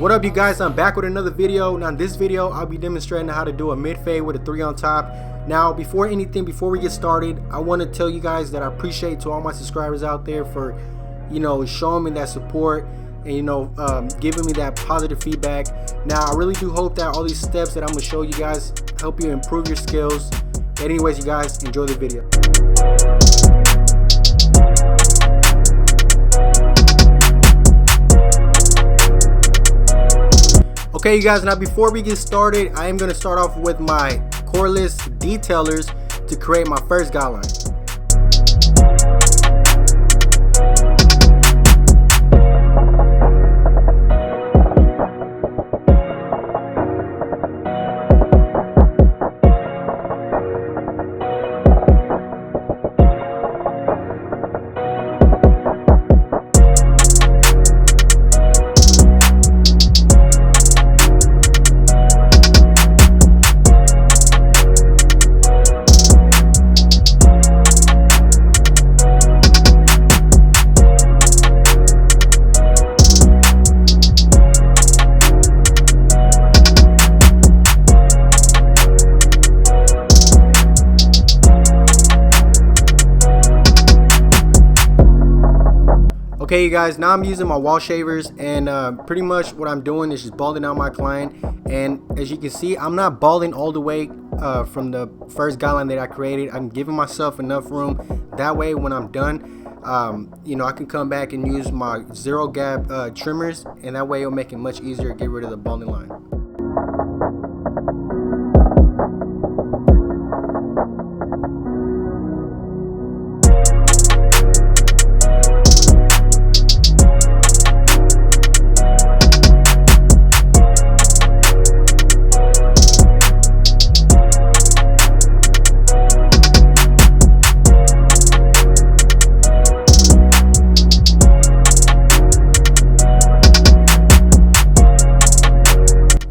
What up, you guys? I'm back with another video. Now in this video I'll be demonstrating how to do a mid fade with a 3 on top. Now before we get started, I want to tell you guys that I appreciate to all my subscribers out there for showing me that support and giving me that positive feedback. Now I really do hope that all these steps that I'm going to show you guys help you improve your skills. But anyways, you guys, enjoy the video. Okay, you guys, now before we get started, I am going to start off with my cordless detailers to create my first guideline. Okay, you guys, now I'm using my wall shavers, and pretty much what I'm doing is just balding out my client. And as you can see, I'm not balding all the way from the first guideline that I created. I'm giving myself enough room. That way when I'm done, I can come back and use my zero gap trimmers, and that way it'll make it much easier to get rid of the balding line.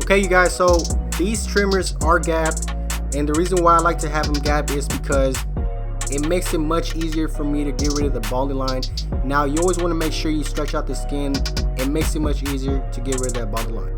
Okay, you guys, so these trimmers are gapped, and the reason why I like to have them gapped is because it makes it much easier for me to get rid of the balding line. Now you always want to make sure you stretch out the skin. It makes it much easier to get rid of that balding line.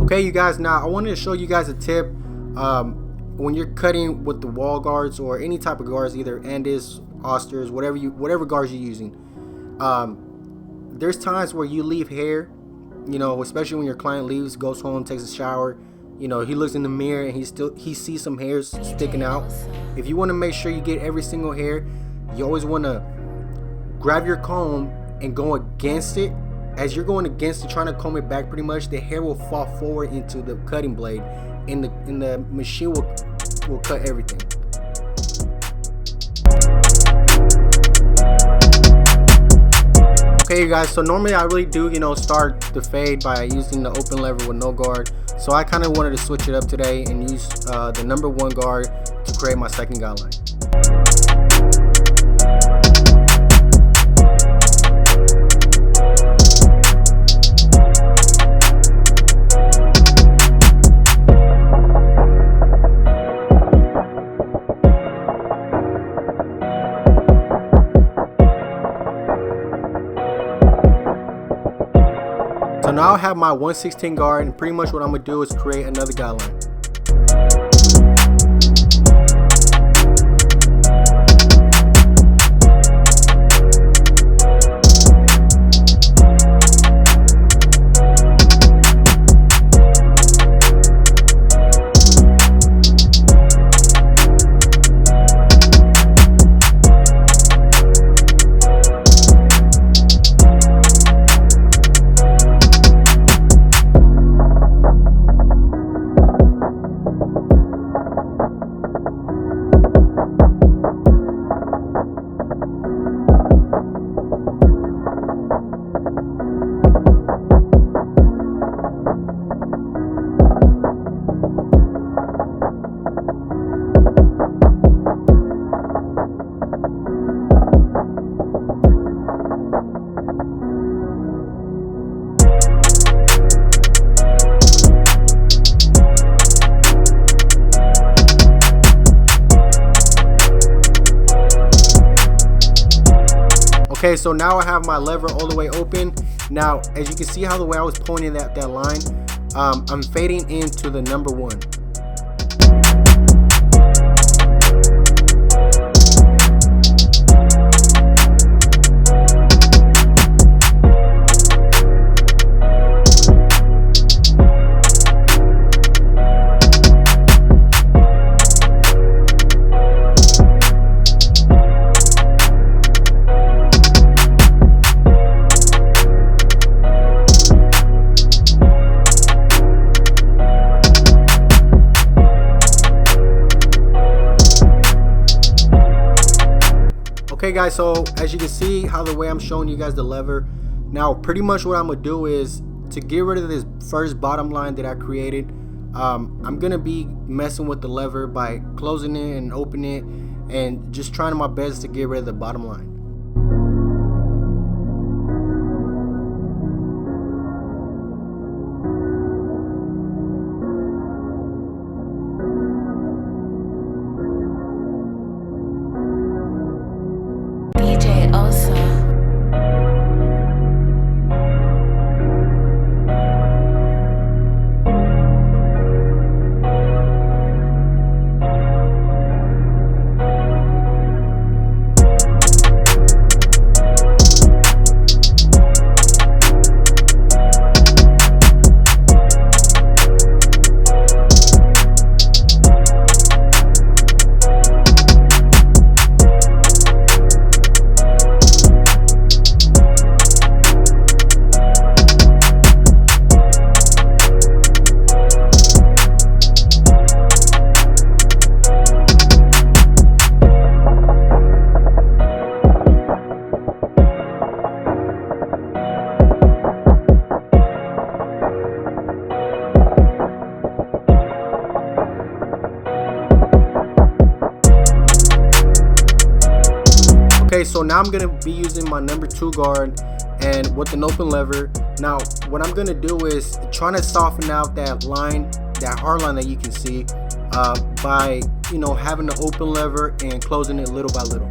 Okay, you guys, now I wanted to show you guys a tip when you're cutting with the wall guards or any type of guards, either Andis, Osters, whatever guards you're using. There's times where you leave hair, especially when your client leaves, goes home, takes a shower, he looks in the mirror and he sees some hairs sticking out. If you want to make sure you get every single hair, you always want to grab your comb and go against it. As you're going against it, trying to comb it back, pretty much the hair will fall forward into the cutting blade, and the machine will cut everything. Okay, you guys, so normally I really do start the fade by using the open lever with no guard. So I kind of wanted to switch it up today and use the #1 guard to create my second guideline. So now I have my 1/16 guard, and pretty much what I'm going to do is create another guideline. Okay, so now I have my lever all the way open. Now, as you can see how the way I was pointing that line, I'm fading into the number 1. Okay guys, so as you can see how the way I'm showing you guys the lever, now pretty much what I'm gonna do is to get rid of this first bottom line that I created. I'm gonna be messing with the lever by closing it and opening it and just trying my best to get rid of the bottom line. Okay, so now I'm gonna be using my number 2 guard and with an open lever. Now what I'm gonna do is trying to soften out that line, that hard line that you can see, by having the open lever and closing it little by little.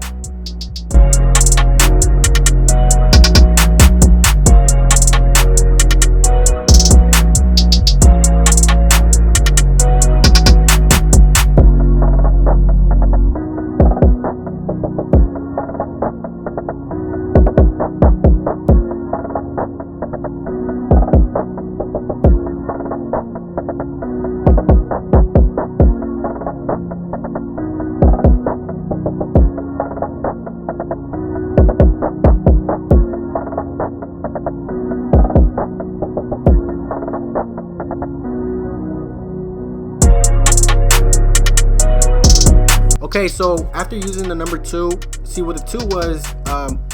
Okay, so after using the number 2, see what the 2 was,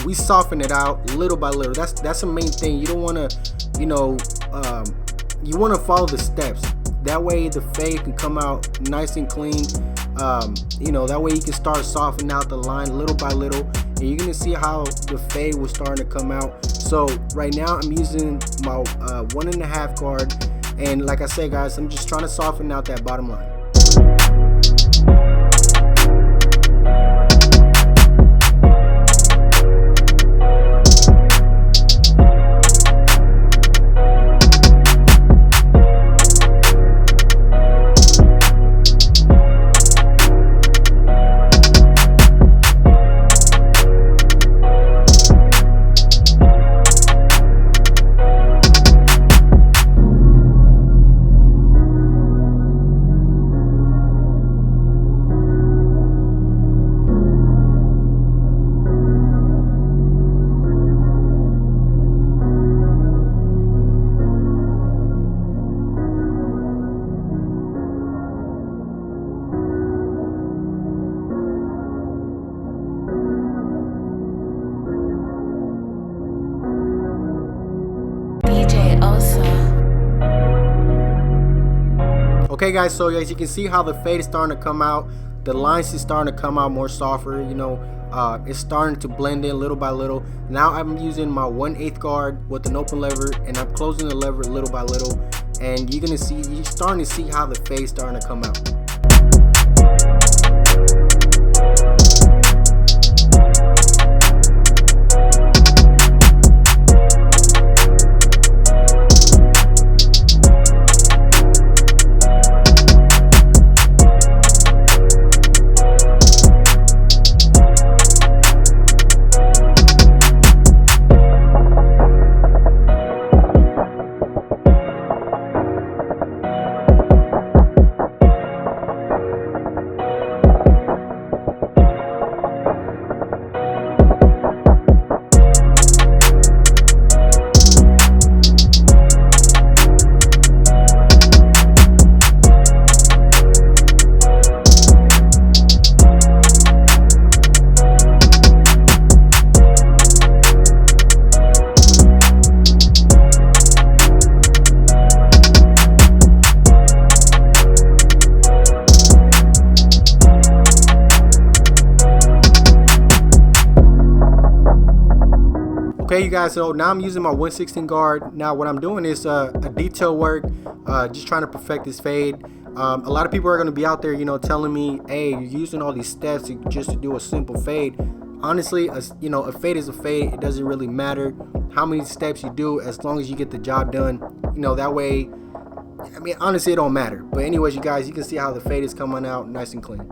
we soften it out little by little. That's the main thing. You don't want to, you want to follow the steps. That way the fade can come out nice and clean. That way you can start softening out the line little by little, and you're gonna see how the fade was starting to come out. So right now I'm using my 1.5 guard, and like I said guys, I'm just trying to soften out that bottom line. Okay guys, so as you can see how the fade is starting to come out, the lines is starting to come out more softer, it's starting to blend in little by little. Now I'm using my 1/8 guard with an open lever, and I'm closing the lever little by little, and you're starting to see how the fade is starting to come out. Okay, you guys, so now I'm using my 116 guard. Now what I'm doing is a detail work, just trying to perfect this fade. A lot of people are going to be out there, you know, telling me, hey, you're using all these steps just to do a simple fade. Honestly, you know, a fade is a fade. It doesn't really matter how many steps you do, as long as you get the job done. You know, that way, I mean, honestly, it don't matter. But anyways, you guys, you can see how the fade is coming out nice and clean.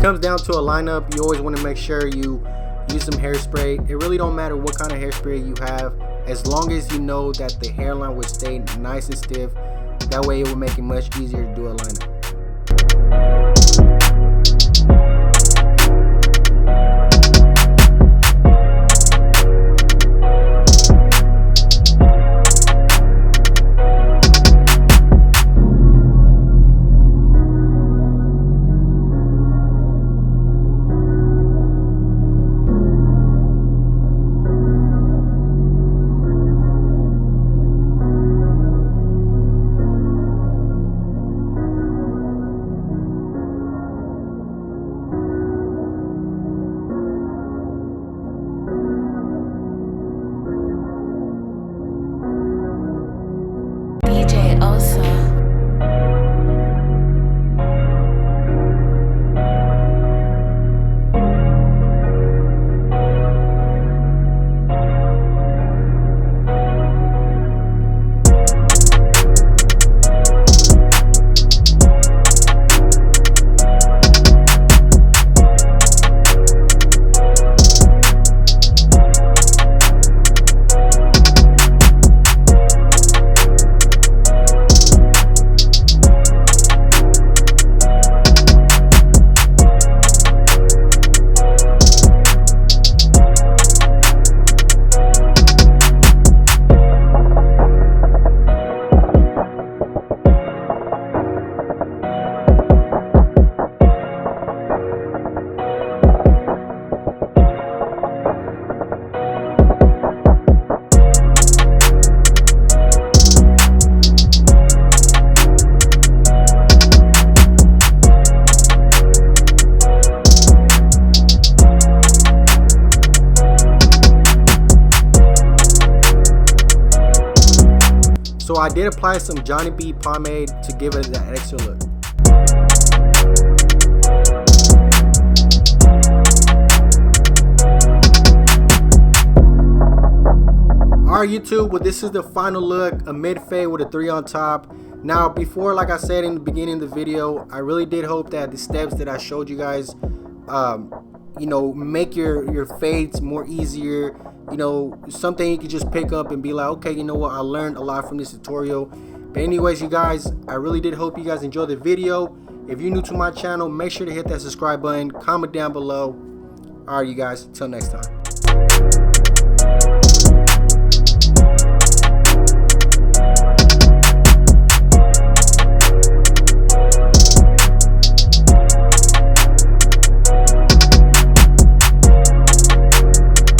Comes down to a lineup, you always want to make sure you use some hairspray. It really don't matter what kind of hairspray you have, as long as you know that the hairline will stay nice and stiff. That way it will make it much easier to do a lineup. So I did apply some Johnny B pomade to give it that extra look. Alright YouTube, well this is the final look, a mid fade with a 3 on top. Now before, like I said in the beginning of the video, I really did hope that the steps that I showed you guys, you know, make your fades more easier. You know, something you can just pick up and be like, okay, you know what, I learned a lot from this tutorial. But anyways, you guys, I really did hope you guys enjoyed the video. If you're new to my channel, make sure to hit that subscribe button, comment down below. Alright you guys, till next time.